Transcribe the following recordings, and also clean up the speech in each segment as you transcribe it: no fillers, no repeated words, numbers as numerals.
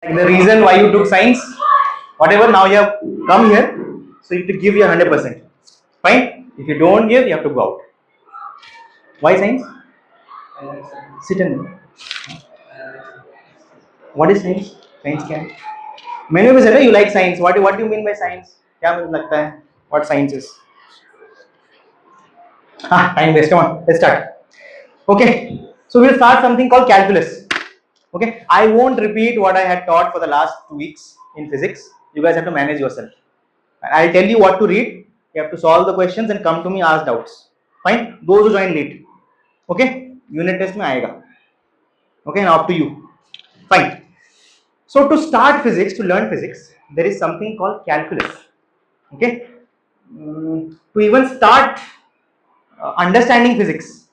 Like the reason why you took science, whatever, now you have come here, so you have to give your 100%. Fine. If you don't give, you have to go out. Why science? Sit and. What is science? Science क्या है? मैंने भी said you like science. What do you mean by science? क्या मतलब लगता है? What science is? Time waste. Come on, let's start. Okay, so we'll start something called calculus. Okay, I won't repeat what I had taught for the last 2 weeks in physics. You guys have to manage yourself. I'll tell you what to read. You have to solve the questions and come to me, ask doubts. Fine. Those who join late. Okay, unit test में आएगा. Okay, now up to you. Fine. So to start physics, to learn physics, there is something called calculus. Okay, to even start understanding physics,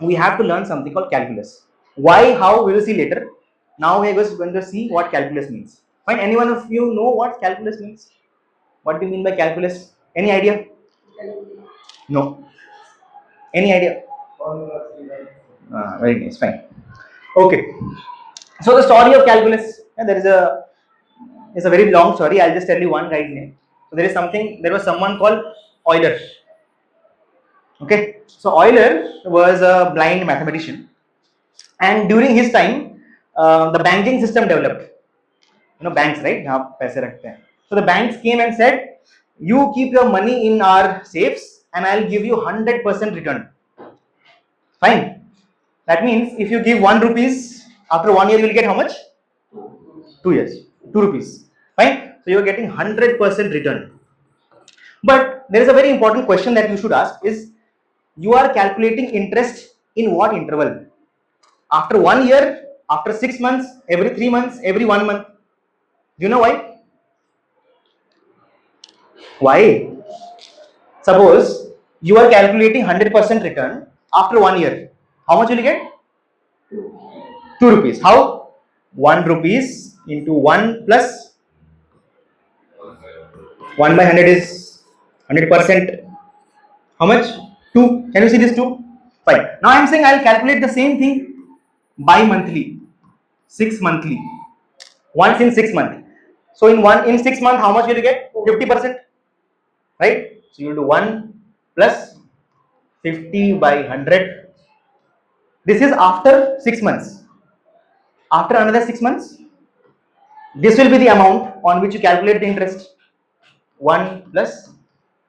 we have to learn something called calculus. Why, how, we will see later. Now we are going to see what calculus means. Fine. Anyone of you know what calculus means? What do you mean by calculus? Any idea? No. Any idea? Very nice. Fine. Okay. So the story of calculus, it's a very long story. I'll just tell you one guy's name. So there was someone called Euler. Okay. So Euler was a blind mathematician, and during his time, the banking system developed. You know, banks, right? यहाँ पैसे रखते हैं. So the banks came and said, you keep your money in our safes and I'll give you 100% return. Fine. That means if you give 1 rupees, after 1 year you will get how much? 2 years. 2 rupees. Fine. So you are getting 100% return. But there is a very important question that you should ask is, you are calculating interest in what interval? After 1 year, after 6 months, every 3 months, every 1 month. Do you know why? Why? Suppose you are calculating 100% return after 1 year. How much will you get? 2 rupees. How? 1 rupees into 1 plus 1 by 100 is 100%. How much? 2. Can you see this 2? Fine. Now I am saying I will calculate the same thing bi-monthly, 6 monthly, once in 6 months. So in 6 months, how much will you get? 50%. Right? So you will do 1 plus 50 by 100. This is after 6 months. After another 6 months, this will be the amount on which you calculate the interest. 1 plus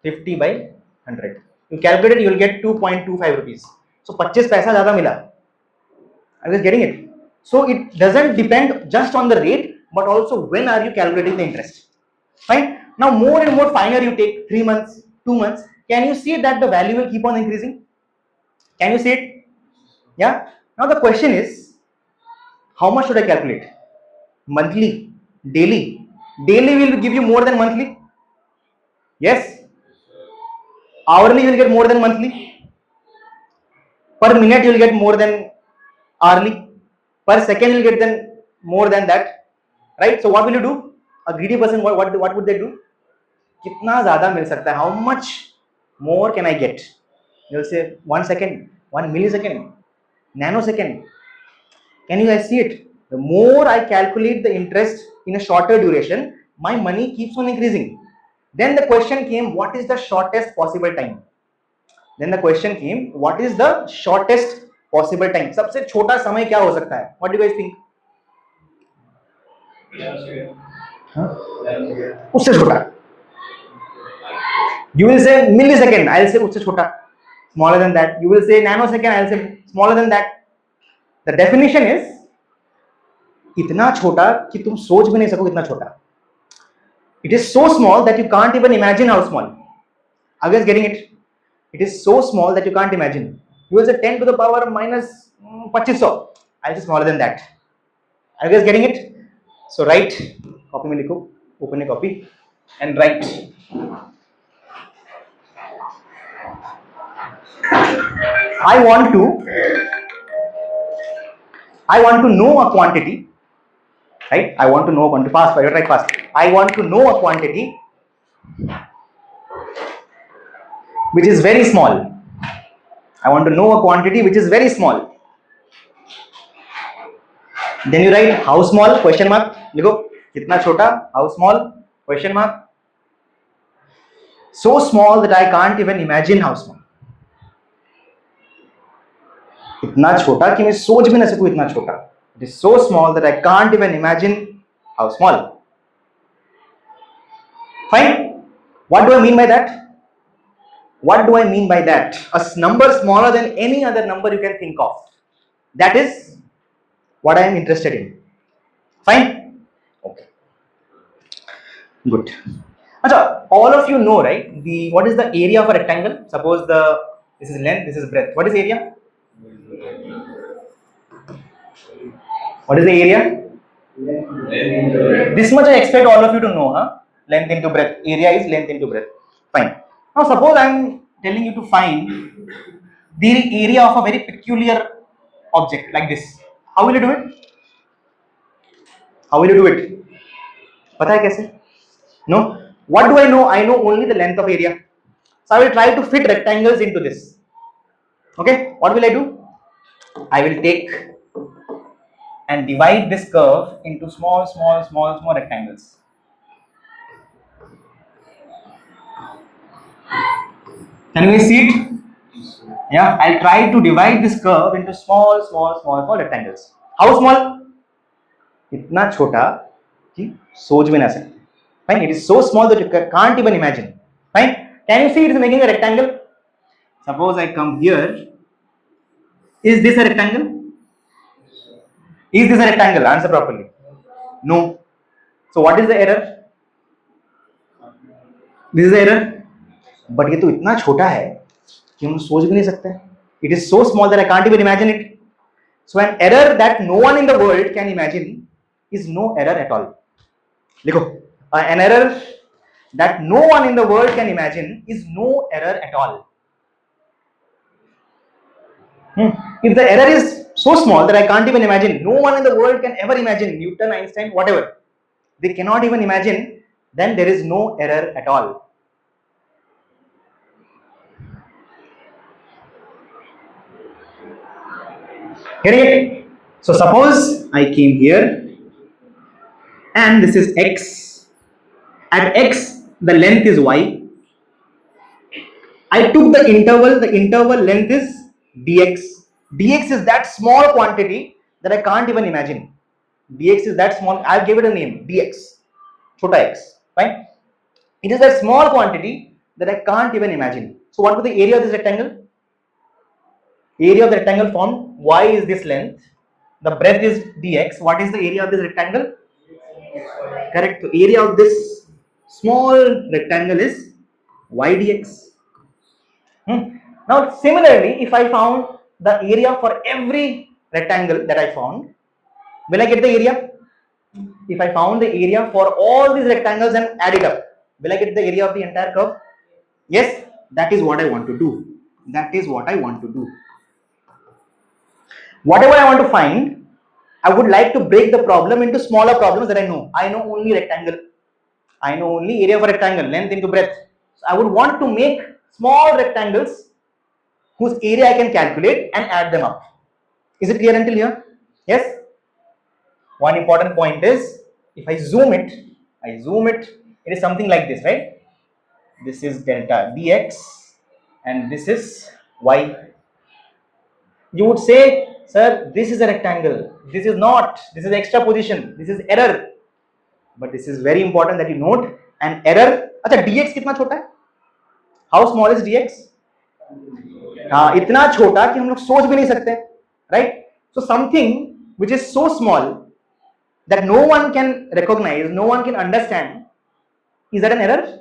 50 by 100. You calculate it, you will get 2.25 rupees. So 25 paisa zyada mila. I was getting it. So it doesn't depend just on the rate, but also when are you calculating the interest. Fine. Now more and more finer you take, 3 months, 2 months, can you see that the value will keep on increasing? Can you see it? Yeah. Now the question is, how much should I calculate? Monthly, daily? Daily will give you more than monthly? Yes. Hourly you will get more than monthly. Per minute you will get more than hourly. Per second you will get then more than that. Right? So what will you do? A greedy person, what would they do? कितना ज़्यादा मिल सकता है? How much more can I get? You will say 1 second, 1 millisecond, nanosecond. Can you guys see it? The more I calculate the interest in a shorter duration, my money keeps on increasing. Then the question came, what is the shortest possible time? Then the question came, what is the shortest possible time? सबसे छोटा समय क्या हो सकता है? What do you guys think? उससे छोटा. You will say millisecond, I will say उससे छोटा, smaller than that. You will say nanosecond, I will say smaller than that. The definition is इतना छोटा कि तुम सोच भी नहीं सको कितना छोटा. It is so small that you can't even imagine how small. Are you guys getting it? It is so small that you can't imagine. You will say 10 to the power minus 2500. I'll say smaller than that. Are you guys getting it? So write, copy में लिखो, open a copy and write. I want to know a quantity, right? I want to know a quantity. Fast, write fast. I want to know a quantity which is very small. I want to know a quantity which is very small. Then you write how small question mark. लिखो कितना छोटा, how small question mark. So small that I can't even imagine how small. इतना छोटा कि मैं सोच भी ना सकूं इतना छोटा. It is so small that I can't even imagine how small. Fine. What do I mean by that? What do I mean by that? A number smaller than any other number you can think of. That is what I am interested in. Fine. Okay. Good. Achha, all of you know, right? What is the area of a rectangle? Suppose this is length, this is breadth. What is area? What is the area? This much I expect all of you to know, huh? Length into breadth. Area is length into breadth. Fine. Now suppose I am telling you to find the area of a very peculiar object like this. How will you do it? How will you do it? पता है कैसे? No. What do I know? I know only the length of area. So I will try to fit rectangles into this. Okay. What will I do? I will take and divide this curve into small rectangles. Can you see it? Yeah, I'll try to divide this curve into small rectangles. How small? इतना छोटा कि सोच भी ना सकते. Fine. It is so small that you can't even imagine. Fine. Can you see it is making a rectangle? Suppose I come here. Is this a rectangle? Is this a rectangle? Answer properly. No. So what is the error? This is the error. But ये तो इतना छोटा है कि हम सोच भी नहीं सकते. It is so small that I can't even imagine it. So an error that no one in the world can imagine is no error at all. लिखो. An error that no one in the world can imagine is no error at all. If the error is so small that I can't even imagine, no one in the world can ever imagine, Newton, Einstein, whatever, they cannot even imagine, then there is no error at all. Getting it? So suppose I came here and this is x. At x, the length is y. I took the interval length is dx. Dx is that small quantity that I can't even imagine. Dx is that small, I gave it a name, dx, chota x, fine. It is that small quantity that I can't even imagine. So what was the area of this rectangle? Area of the rectangle formed, y is this length, the breadth is dx. What is the area of this rectangle? Correct. So area of this small rectangle is y dx. Now similarly, if I found the area for every rectangle that I found, will I get the area? If I found the area for all these rectangles and add it up, will I get the area of the entire curve? Yes, that is what I want to do. That is what I want to do. Whatever I want to find, I would like to break the problem into smaller problems that I know. I know only rectangle. I know only area of a rectangle, length into breadth. So I would want to make small rectangles whose area I can calculate and add them up. Is it clear until here? Yes? One important point is, if I zoom it, it is something like this, right? This is delta dx and this is y. You would say, sir, this is a rectangle. This is not. This is extra position. This is error. But this is very important that you note an error. अच्छा, dx कितना छोटा है? How small is dx? हाँ, इतना छोटा कि हम लोग सोच भी नहीं सकते, right? So something which is so small that no one can recognize, no one can understand, is that an error?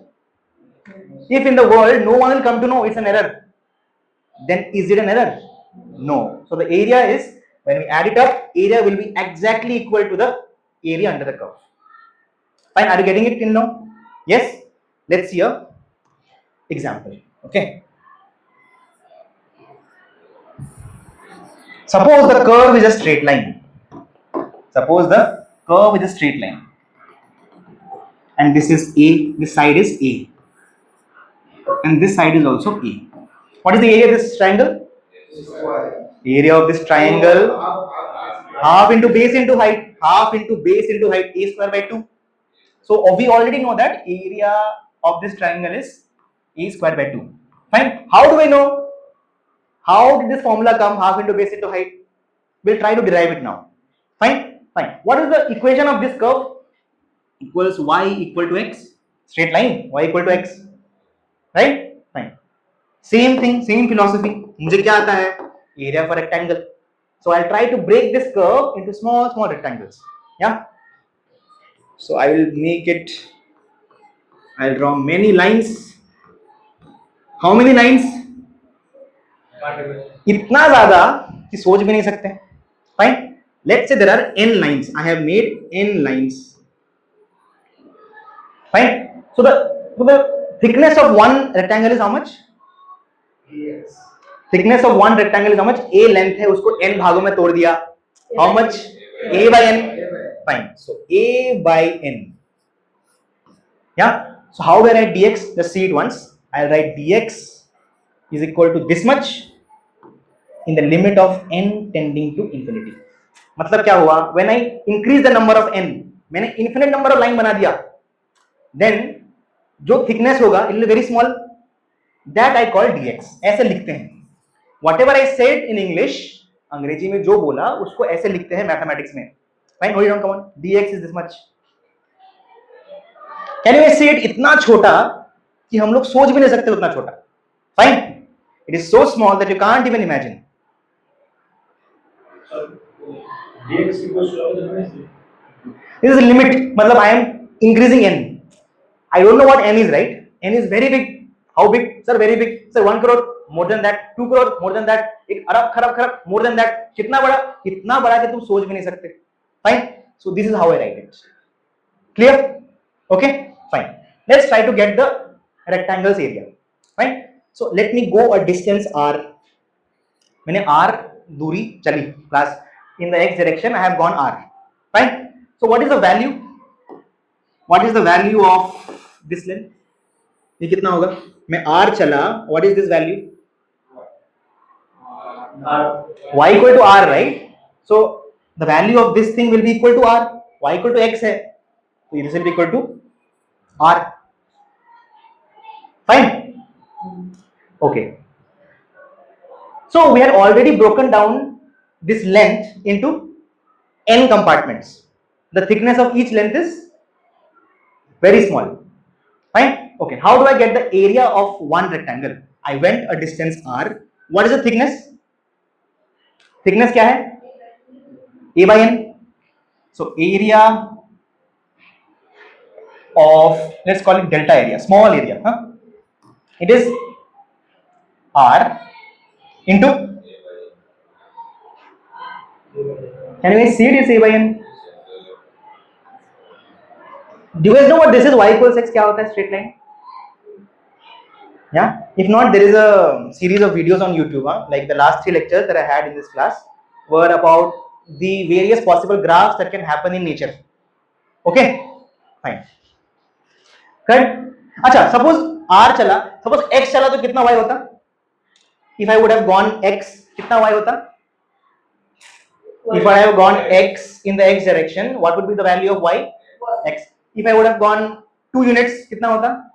If in the world no one will come to know it's an error, then is it an error? No. So the area is, when we add it up, area will be exactly equal to the area under the curve. Fine, are you getting it till now? Yes? Let's see a example. Okay. Suppose the curve is a straight line. Suppose the curve is a straight line. And this is A, this side is A. And this side is also A. What is the area of this triangle? Area of this triangle half into base into height, half into base into height, a square by 2. So we already know that area of this triangle is a square by 2. Fine. How do I know? How did this formula come? Half into base into height. We'll try to derive it now. Fine. Fine. What is the equation of this curve? Equals y equal to x. Straight line. Y equal to x. Right? Fine. Same thing, same philosophy. मुझे क्या आता है? Area for rectangle. So I'll try to break this curve into small rectangles. Yeah. So I will make it. I'll draw many lines. How many lines? इतना ज़्यादा कि सोच भी नहीं सकते. Fine. Let's say there are n lines. I have made n lines. Fine. So the thickness of one rectangle is how much? Yes. Thickness of one rectangle is how much? A length है, उसको n भागों में तोड़ दिया. How much? A by n. Fine. So A by n. Yeah. So how do I write dx? Just see it once. I'll write dx is equal to this much in the limit of n tending to infinity. मतलब क्या हुआ? When I increase the number of n, मैंने infinite number of line बना दिया, then जो thickness होगा it will be very small. That I call dx. ऐसे लिखते हैं. Whatever I said in English, अंग्रेजी में जो बोला उसको ऐसे लिखते हैं मैथमेटिक्स में. Fine, hold on, come on. dx is this much. Can you see it? इतना छोटा कि हम लोग सोच भी नहीं सकते उतना छोटा. Fine. It is so small that you can't even imagine. dx equals to this is a limit. मतलब I am increasing n. I don't know what n is, right? N is very big. How big? Sir, very big. Sir, 1 crore, more than that. 2 crore, more than that. एक अरब खरब, more than that. कितना बड़ा? इतना बड़ा कि तुम सोच भी नहीं सकते. Fine. So this is how I write it. Clear? Okay. Fine. Let's try to get the rectangle's area. Fine. So let me go a distance r. मैंने r दूरी चली class. In the x direction, I have gone r. Fine. So what is the value? What is the value of this length? ये कितना होगा? मैं r चला. What is this value? Y equal to r, right? So the value of this thing will be equal to r. Y equal to x है. So this will be equal to r. Fine. Okay. So we had already broken down this length into n compartments. The thickness of each length is very small. Fine. Okay. How do I get the area of one rectangle? I went a distance r. What is the thickness? Thickness क्या है? A by n. So area of, let's call it delta area, small area. It is r into, can you guys see it? It's a by n. Do you guys know what this is? Y equals x क्या होता है? Straight line. Yeah. If not, there is a series of videos on YouTube. Like the last 3 lectures that I had in this class were about the various possible graphs that can happen in nature. Okay. Fine. Correct. अच्छा. Suppose r चला. Suppose x चला तो कितना y होता? If I would have gone x, कितना y होता? If I have gone x in the x direction, what would be the value of y? X. If I would have gone 2 units, कितना होता?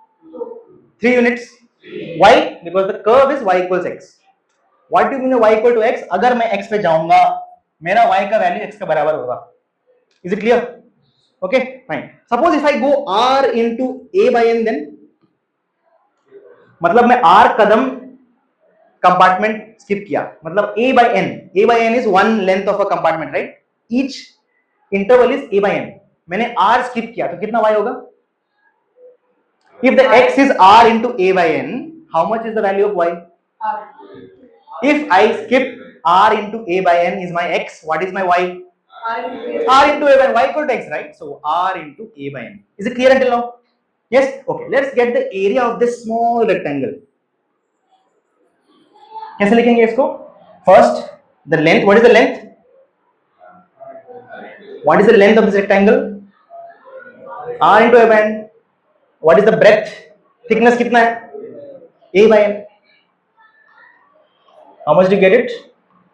3 units. Why? Because the curve is y equals x. What do you mean y equal to x? अगर मैं x पे जाऊंगा, मेरा y का value x के बराबर होगा. Is it clear? Okay, fine. Suppose if I go r into a by n, then मतलब मैं r कदम कंपार्टमेंट स्किप किया. मतलब a by n is one length of a compartment, right? Each interval is a by n. मैंने r skip किया तो कितना y होगा? If the x is r into a by n, how much is the value of y? R. If I skip r into a by n is my x, what is my y? R into a by n. Y equal to x, right? So r into a by n. Is it clear until now? Yes? Okay. Let's get the area of this small rectangle. कैसे लिखेंगे इसको? First, the length. What is the length? What is the length of this rectangle? R into a by n. What is the breadth? Thickness कितना है? A by n. How much do you get it?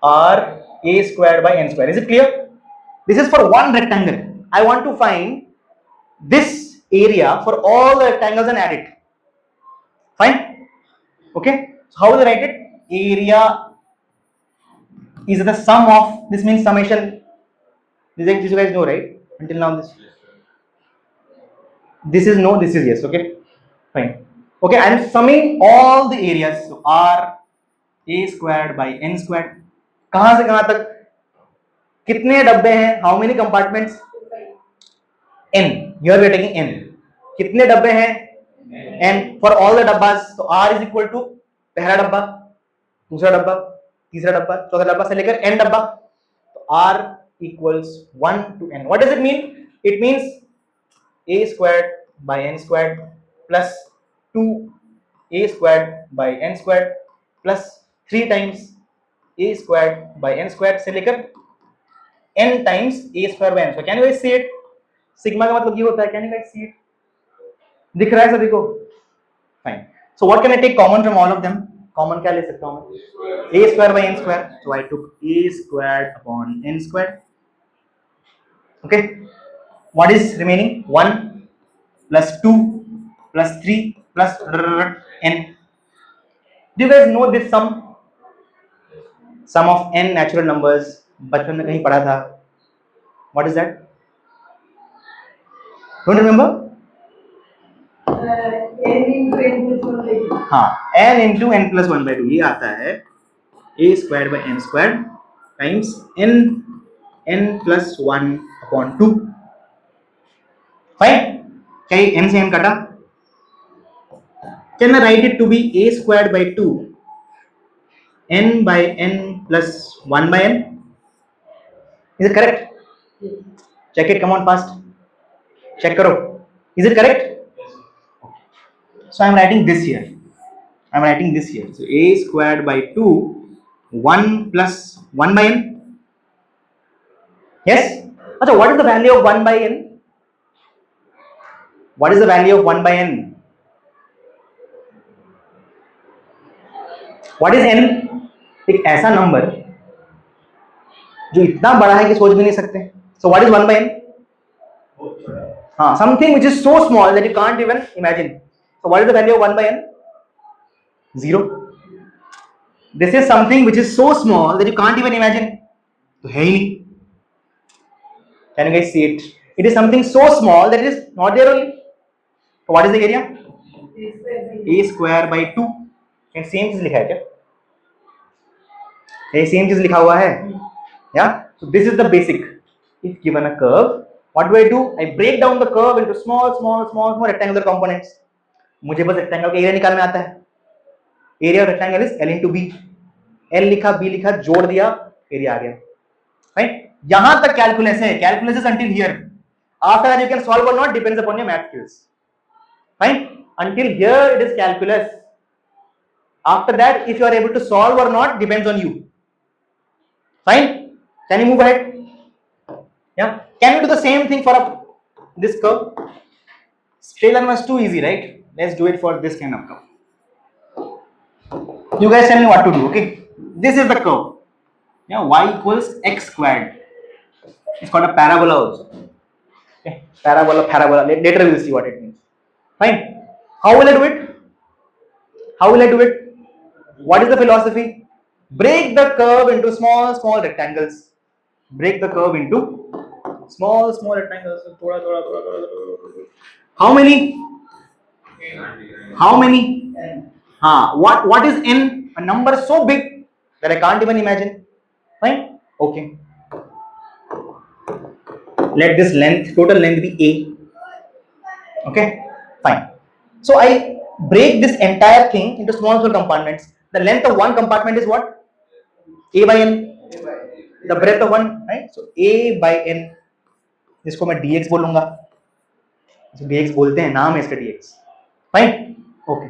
R a square by n square. Is it clear? This is for one rectangle. I want to find this area for all the rectangles and add it. Fine. Okay. So how will I write it? Area is the sum of, this means summation. This you guys know, right? Until now this is no, this is yes. Okay, fine. Okay, I am summing all the areas. So r a squared by n squared. कहां से कहां तक? कितने डब्बे हैं? How many compartments? n. Here we are taking n. कितने डब्बे हैं? n. For all the dabbas, so r is equal to पहला डब्बा, दूसरा डब्बा, तीसरा डब्बा, चौथा डब्बा से लेकर n डब्बा. तो r equals 1 to n. What does it mean? It means a squared by n squared plus 2a squared by n squared plus 3 times a squared by n squared से लेकर n times a squared by n. So can you guys see it? Sigma का मतलब ये होता है. Can you guys see it? दिख रहा है सभी को? Fine. So what can I take common from all of them? Common क्या ले सकता हूँ मैं? A squared by n squared. So I took a squared upon n squared. Okay. What is remaining? 1 plus 2 plus 3 plus n. Do you guys know this sum? Sum of n natural numbers. बचपन में कहीं पढ़ा था. What is that? Don't remember? n into n plus 1 by 2. हाँ, n into n plus 1 by 2 ये आता है a squared by n squared times n plus 1 upon 2. Fine. क्या ये n से n कटा? Can I write it to be a squared by 2 n by n plus 1 by n? Is it correct? Yes. Check it. Come on, fast. Check करो. Is it correct? So I am writing this here. I am writing this here. So a squared by 2 1 plus 1 by n. Yes. So what is the value of 1 by n? What is the value of 1 by n? What is n? एक ऐसा number जो इतना बड़ा है कि सोच भी नहीं सकते. So what is 1 by n? हाँ, something which is so small that you can't even imagine. So what is the value of 1 by n? 0. This is something which is so small that you can't even imagine. तो है ही नहीं. Can you guys see it? It is something so small that it is not there only. So what is the area? A square by 2. And same चीज लिखा है क्या? ये same चीज लिखा हुआ है. Yeah. So this is the basic. If given a curve, what do? I break down the curve into small rectangular components. मुझे बस रेक्टेंगल का एरिया निकालना आता है. Area of rectangle is L into B. L लिखा, B लिखा, जोड़ दिया, एरिया आ गया. राइट? यहां तक कैलकुलस है. Calculus is until here. After that you can solve or not depends upon your math skills. Fine? Until here it is calculus. After that, if you are able to solve or not depends on you. Fine? Can you move ahead? Yeah. Can you do the same thing for this curve? Straight line was too easy, right? Let's do it for this kind of curve. You guys tell me what to do. Okay. This is the curve. Yeah. Y equals x squared. It's called a parabola also. Okay. Parabola. Later we will see what it means. Fine. How will I do it? How will I do it? What is the philosophy? Break the curve into small rectangles. Break the curve into small rectangles. How many? How many? What is n? A number so big that I can't even imagine. Fine? Okay. Let this length, total length be a. Okay? Fine. So I break this entire thing into small compartments. The length of one compartment is what? A by n. The breadth of one, right? So a by n. इसको मैं dx बोलूंगा. dx बोलते हैं, नाम है इसका dx. Fine? Okay.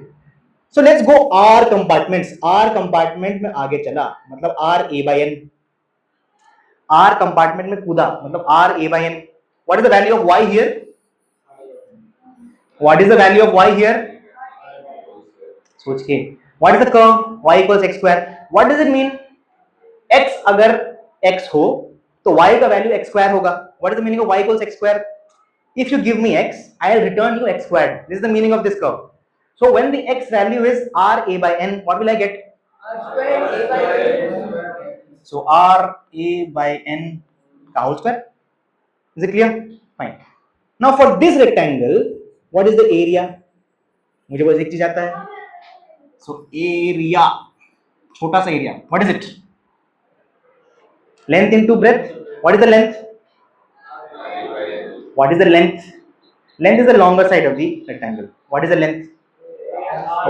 So let's go r compartments. R compartment में आगे चला, मतलब r a by n. R compartment में कूदा, मतलब r a by n. What is the value of y here? What is the value of y here? सोच के. What is the curve? Y equals x square. What does it mean? X अगर x हो तो y का value x square होगा. What is the meaning of y equals x square? If you give me x, I'll return you x squared. This is the meaning of this curve. So when the x value is r a by n, what will I get? R square A by N. So r a by n का whole square. Is it clear? Fine. Now for this rectangle, what is the area? मुझे बस एक चीज आता है. So area, छोटा सा area. What is it? Length into breadth. What is the length? What is the length? Length is the longer side of the rectangle. What is the length?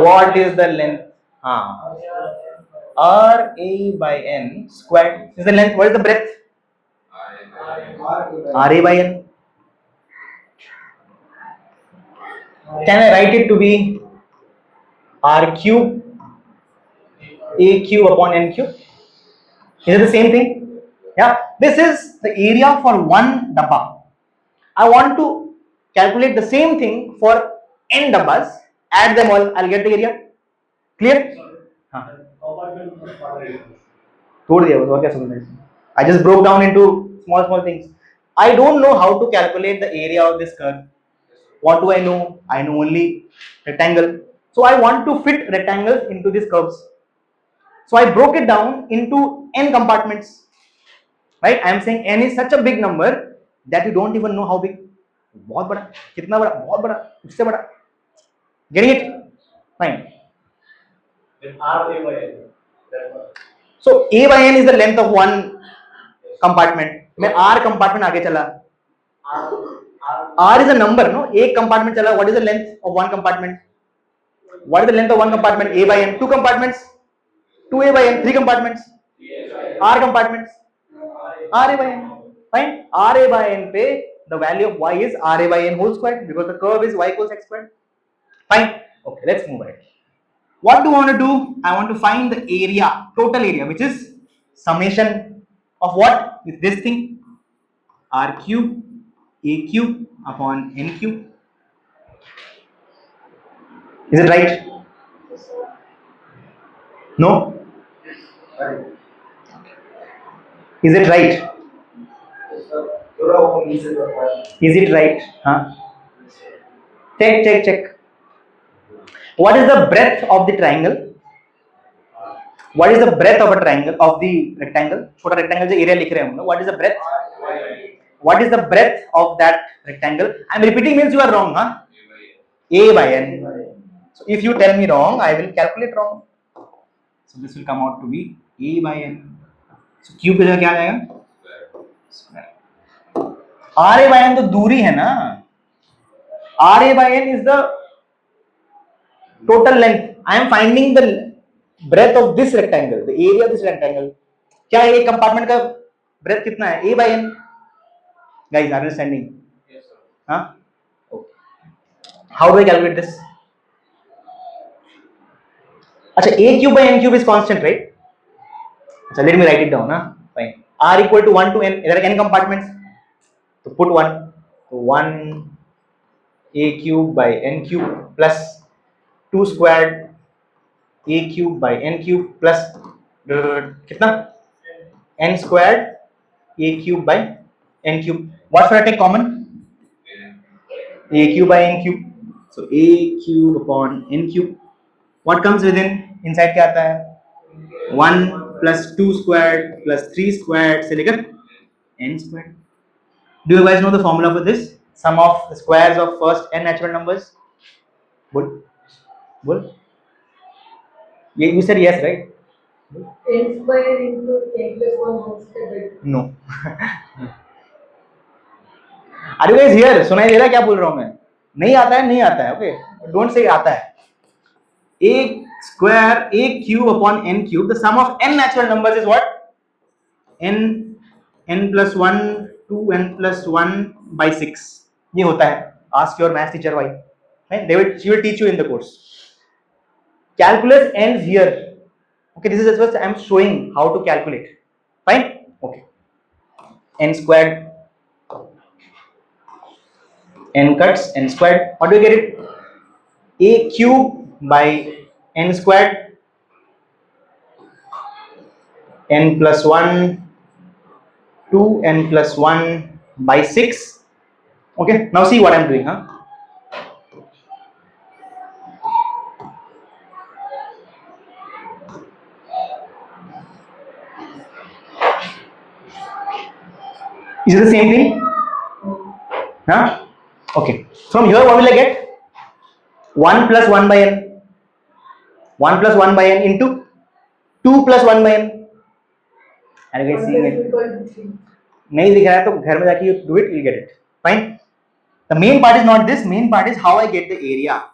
What is the length? R a by n squared is the length. What is the breadth? R a by n. Can I write it to be R cube a cube upon n cube? Is it the same thing? Yeah. This is the area for one dabba. I want to calculate the same thing for n dabbas. Add them all. I'll get the area. Clear? छोड़ दिया बस और क्या समझना है. I just broke down into small things. I don't know how to calculate the area of this curve. What do I know? I know only rectangle. So I want to fit rectangles into these curves. So I broke it down into n compartments. Right? I am saying n is such a big number that you don't even know how big. बहुत बड़ा, कितना बड़ा, बहुत बड़ा, उससे बड़ा. Getting it? Fine. Then R A by N. That one. So a by n is the length of one compartment. मैं r compartment आगे चला. R is a number, no? एक compartment चला. What is the length of one compartment? What is the length of one compartment? A by n. Two compartments. 2a by n. Three compartments. R compartments. R a by n. Fine. R a by n पे the value of y is r a by n whole square because the curve is y equals x squared. Fine. Okay, let's move ahead. What do I want to do? I want to find the area, total area, which is summation of what? With this thing, r cube a cube upon n cube. Is it right? No? Is it right? Is it right? Huh? Check. What is the breadth of the triangle? What is the breadth of a triangle of the rectangle? छोटा rectangle जो area लिख रहे हैं हम लोग. What is the breadth? What is the breadth of that rectangle? I am repeating means you are wrong, huh? A by n. So if you tell me wrong, I will calculate wrong. So this will come out to be A by n. So cube पे क्या आ जाएगा? Square. R a by n तो दूरी है ना. R a by n is the total length. I am finding the breadth of this rectangle, the area of this rectangle. क्या है एक compartment का breadth कितना है? A by n. Guys, are you understanding? Yes, sir. Huh? Okay. How do I calculate this? अच्छा, a cube by n cube is constant, right? So let me write it down. Fine. R equal to 1 to n. There are n compartments. So put 1. So 1 a cube by n cube plus 2 squared a cube by n cube plus कितना? N squared a cube by n cube. What should I take common? A cube by n cube. So a cube upon n cube. What comes within? Inside क्या आता है? 1 plus 2 squared plus 3 squared से लेकर n squared. Do you guys know the formula for this? Sum of the squares of first n natural numbers. Bull. You said yes, right? N square into n plus 1 whole square. No. Are you guys here? सुनाई दे रहा है क्या बोल रहा हूँ मैं? नहीं आता है. Okay. Don't say आता है. A square a cube upon n cube. The sum of n natural numbers is what? n plus 1 to n plus 1 by 6. ये होता है. Ask your math teacher why. Right? She will teach you in the course. Calculus ends here. Okay, this is just what I am showing how to calculate. Fine? Okay. N squared. N cuts, n squared. How do you get it? A cube by n squared. N plus 1 2n plus 1 by 6. Okay, now see what I'm doing, huh? Is it the same thing? Huh? Okay, from here what will I get? 1 plus 1 by n. 1 plus 1 by n into 2 plus 1 by n. Are you guys seeing it? नहीं दिख रहा है तो घर में जाके you do it, you'll get it. Fine. The main part is not this. Main part is how I get the area.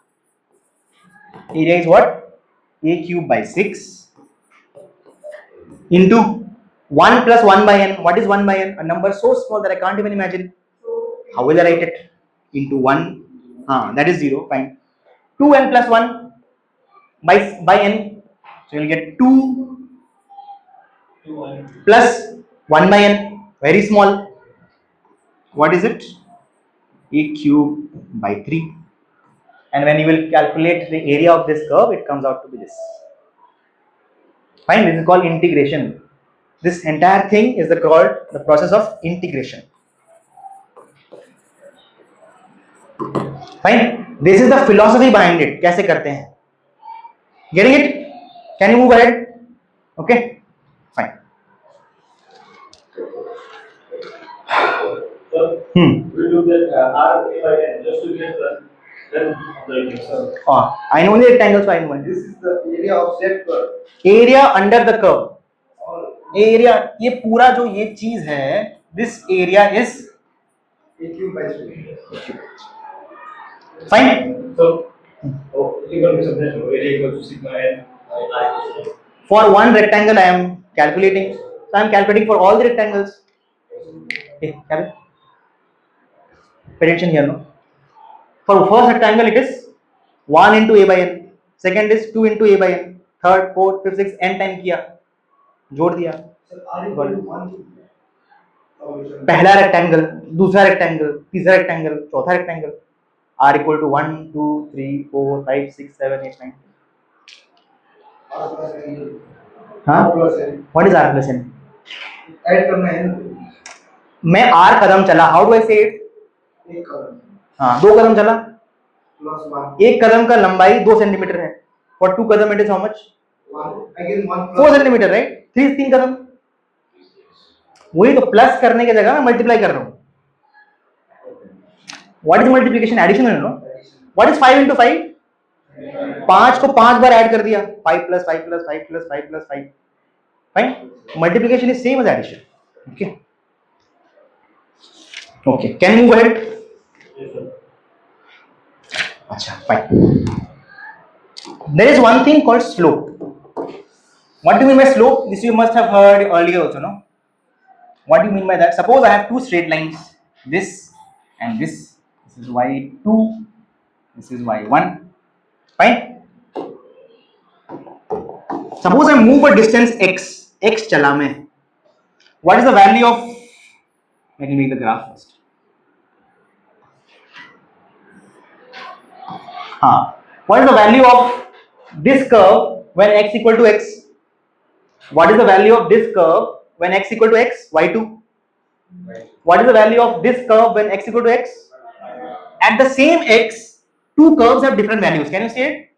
Area is what? A cube by 6 into 1 plus 1 by n. What is 1 by n? A number so small that I can't even imagine. How will I write it? Into 1. That is 0. Fine. 2n plus 1 by n. So you'll get 2 plus 1 by n. Very small. What is it? A cube by 3. And when you will calculate the area of this curve, it comes out to be this. Fine. This is called integration. This entire thing is called the process of integration. Fine. This is the philosophy behind it. कैसे करते हैं? Getting it? Can you move ahead? Okay. Fine. So we do that R if I can just to get then the I know the rectangle, so I know it. This is the area of Z curve. Area under the curve. Area, ये पूरा जो ये चीज है, this area is A cube by 3. fine. So equal to subtraction area equals to sigma n I. For one rectangle, I am calculating. So I am calculating for all the rectangles. Okay, Kevin. Pay attention here, no. For first rectangle, it is 1 into a by n. Second is 2 into a by n. Third, fourth, fifth, sixth, n time किया, जोड़ दिया. So R equal to 1 to पहला rectangle, दूसरा rectangle, तीसरा rectangle, चौथा rectangle. R equal to 1, 2, 3, 4, 5, 6, 7, 8, 9. R plus N. हाँ? R plus N. What is R plus n? Add करना है ना. मैं R कदम चला. How do I say it? एक कदम. हाँ, 2 कदम चला. Plus 1. एक कदम का लंबाई 2 सेंटीमीटर है. For 2 Kadam it is how much? 1. Again 1 plus. 4 centimetre, right? 3 कदम. वही तो प्लस करने की जगह मैं मल्टीप्लाई कर रहा हूँ. What is multiplication? Addition है, no? What is 5 into 5? 5 को 5 बार ऐड कर दिया. 5 plus 5 plus 5 plus 5 plus 5. Fine. Multiplication is same as addition. Okay. Okay. Can you move ahead? Acha, fine. There is one thing called slope. What do you mean by slope? This you must have heard earlier also, no? What do you mean by that? Suppose I have two straight lines, this and this. This is y2, this is y1. Fine. Suppose I move a distance x. X chala मैं. What is the value of? Let me make the graph first. What is the value of this curve when x equal to x? What is the value of this curve when x equal to x? Y2. What is the value of this curve when x equal to x? At the same x, two curves have different values. Can you see it?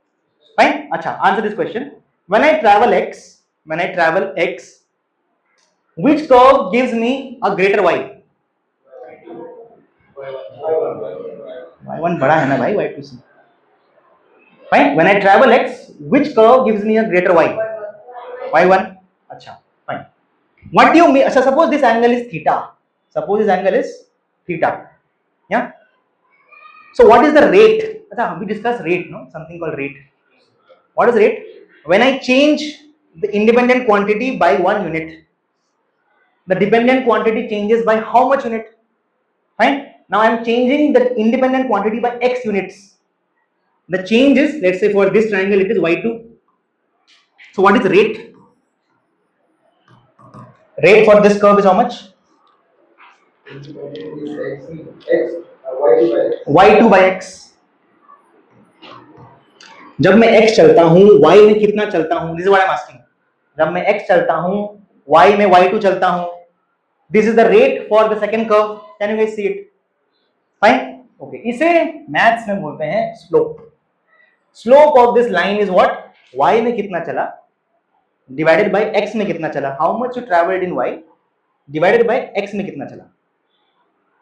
Fine. Acha, answer this question. When I travel x, which curve gives me a greater y? y1 बड़ा है ना भाई, y2 से. Fine. When I travel x, which curve gives me a greater y? y1. Acha, fine. What do you mean? So suppose this angle is theta. Yeah. So what is the rate? We discussed rate, no? Something called rate. What is rate? When I change the independent quantity by 1 unit, the dependent quantity changes by how much unit? Fine. Now I am changing the independent quantity by x units. The change is, let's say for this triangle it is y2. So what is the rate? Rate for this curve is how much? y2 by x. जब मैं x चलता हूँ y में कितना चलता हूँ? This is what I am asking. जब मैं x चलता हूँ y में y2 चलता हूँ, This is the rate for the second curve. Can you guys see it? Fine. Okay. इसे मैथ्स में बोलते हैं slope. Slope of this line is what? Y में कितना चला divided by x में कितना चला. How much you traveled in y divided by x में कितना चला.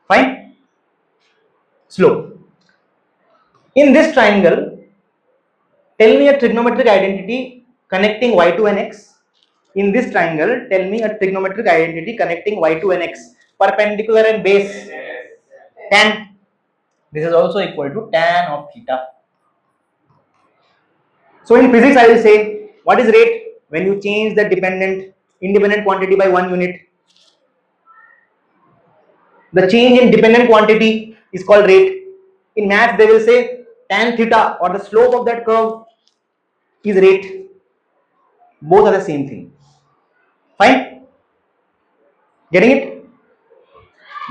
Fine. Slope. In this triangle, tell me a trigonometric identity connecting y2 and x. In this triangle, tell me a trigonometric identity connecting y2 and x. Perpendicular and base. Tan. This is also equal to tan of theta. So in physics, I will say, what is rate? When you change the independent quantity by 1 unit. The change in dependent quantity is called rate. In maths, they will say tan theta or the slope of that curve is rate. Both are the same thing. Fine? Getting it?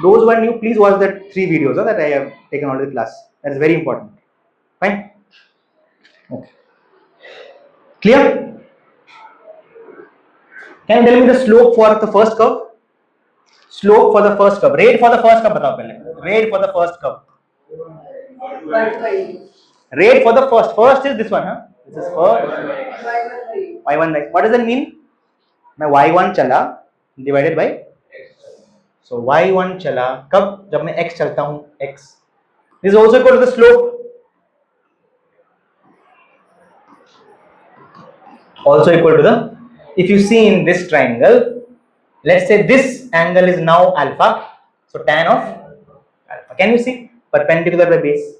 Those who are new, please watch the 3 videos that I have taken out of the class. That is very important. Fine? Okay. Clear? Can you tell me the slope for the first curve? Slope for the first curve. Rate for the first curve. बताओ पहले. Rate for the first curve. Rate for the first. First is this one, huh? This is first. Y1 right. What does that mean? मैं y1 चला divided by. So y1 चला कब? जब मैं x चलता हूँ x. This is also equal to the slope. Also equal to the. If you see in this triangle, let's say this angle is now alpha. So tan of alpha. Can you see? Perpendicular by base.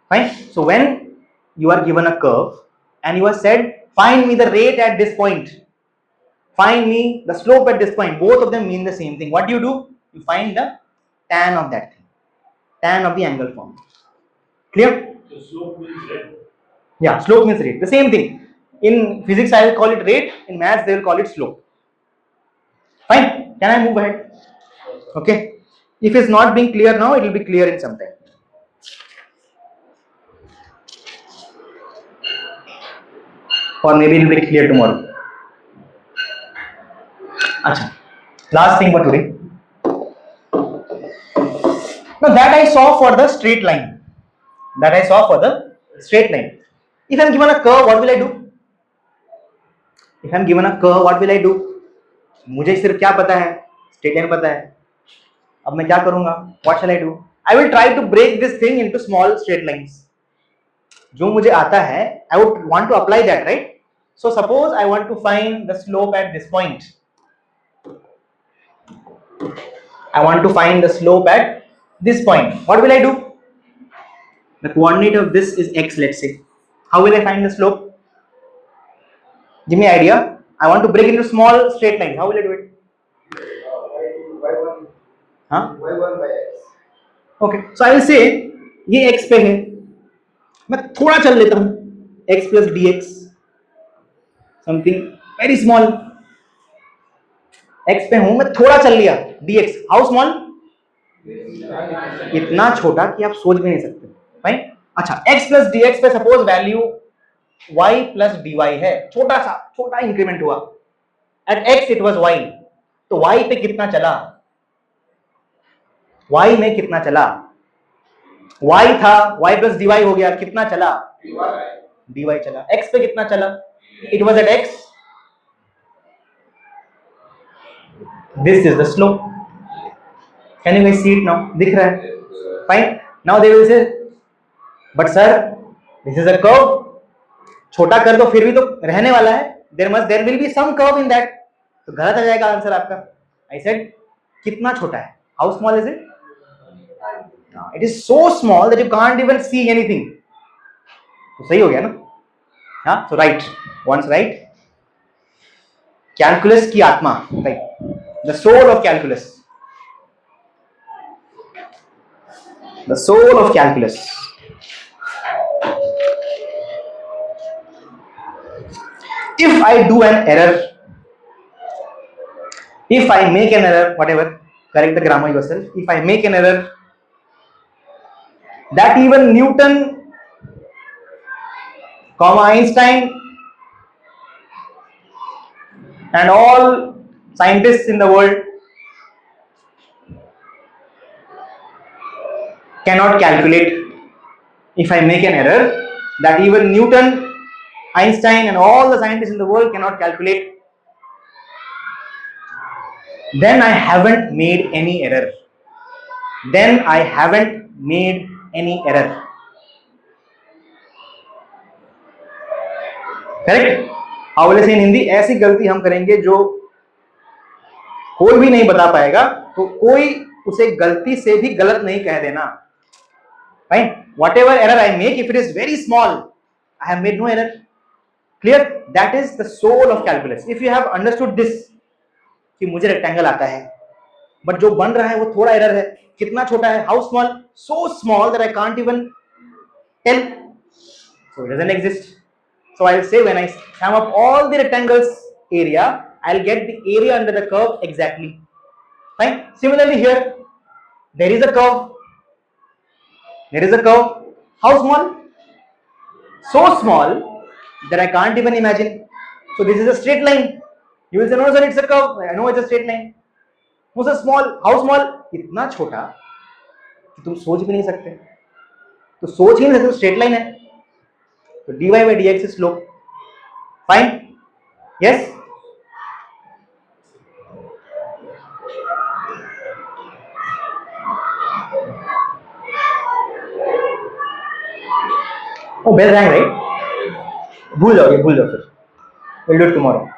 Fine. So when you are given a curve and you are said, find me the rate at this point. Find me the slope at this point. Both of them mean the same thing. What do? You find the tan of that thing. Tan of the angle formed. Clear? So slope means rate. Yeah, slope means rate. The same thing. In physics, I will call it rate. In maths, they will call it slope. Fine. Can I move ahead? Okay. If it's not being clear now, it will be clear in some time. Or maybe it will be clear tomorrow. Acha. Last thing for today. Now that I saw for the straight line. That I saw for the straight line. If I am given a curve, what will I do? If I am given a curve, what will I do? मुझे सिर्फ क्या पता है? Straight line पता है. अब मैं क्या करूँगा? What shall I do? I will try to break this thing into small straight lines. जो मुझे आता है, I would want to apply that, right? So suppose I want to find the slope at this point. I want to find the slope at this point. What will I do? The coordinate of this is x, let's say. How will I find the slope? Give me an idea. I want to break into small straight lines. How will I do it? y1 Huh? y1 by x. Okay. So I will say ये x पे है. मैं थोड़ा चल लेता हूँ. x plus dx. Something very small. x पे हूँ मैं थोड़ा चल लिया. dx. How small? इतना छोटा कि आप सोच भी नहीं सकते. Fine? अच्छा. x plus dx पे suppose value y plus dy है. छोटा इंक्रीमेंट हुआ. At x it was y. तो y पे कितना चला? y में कितना चला? y था, y plus dy हो गया, कितना चला? dy चला. x पे कितना चला? It was at x. This is the slope. Can you guys see it now? दिख रहा है? Fine. Now they will say, but sir, this is a curve. छोटा कर दो फिर भी तो रहने वाला है. There will be some curve in that. तो गलत आ जाएगा आंसर आपका. I said, कितना छोटा है? How small is it? No, it is so small that you can't even see anything. तो सही हो गया ना? हाँ, so right. Once right. Calculus की आत्मा, right? The soul of calculus. The soul of calculus. If I do an error, if I make an error, whatever, correct the grammar yourself. If I make an error, that even Newton, Einstein, and all scientists in the world cannot calculate. If I make an error that even Newton, Einstein and all the scientists in the world cannot calculate, then I haven't made any error. Then I haven't made any error. Correct? How से इन हिंदी, ऐसी गलती हम करेंगे जो कोई भी नहीं बता पाएगा, तो कोई उसे गलती से भी गलत नहीं कह देना. Fine? Whatever error I make, if it is very small, I have made no error. Clear? That is the soul of calculus. If you have understood this, कि मुझे रेक्टेंगल आता है, बट जो बन रहा है वो थोड़ा एरर है. कितना छोटा है? How small? So small that I can't even tell. So it doesn't exist. So I'll say when I sum up all the rectangles area, I'll get the area under the curve exactly. Fine. Similarly here, there is a curve. There is a curve. How small? So small that I can't even imagine. So this is a straight line. You will say, no sir, it's a curve. I know it's a straight line. No sir, small. How small? इतना छोटा कि तुम सोच भी नहीं सकते. तो सोच ही नहीं सकते, स्ट्रेट लाइन है. तो dy by dx is slope. Fine? Yes? Oh, bell rang, right? भूल जाओ फिर. We'll do it tomorrow.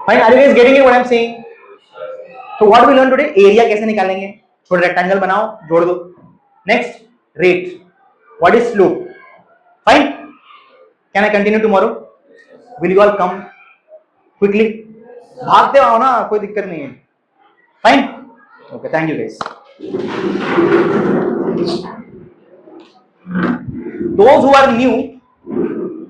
Fine? Are you guys getting it what I'm saying? So what we learn today? Area कैसे निकालेंगे? थोड़ा rectangle बनाओ, जोड़ दो. Next, rate. What is slope? Fine? Can I continue tomorrow? Will you all come quickly? भागते आओ ना, कोई दिक्कत नहीं है. Fine? Okay, thank you guys. Those who are new,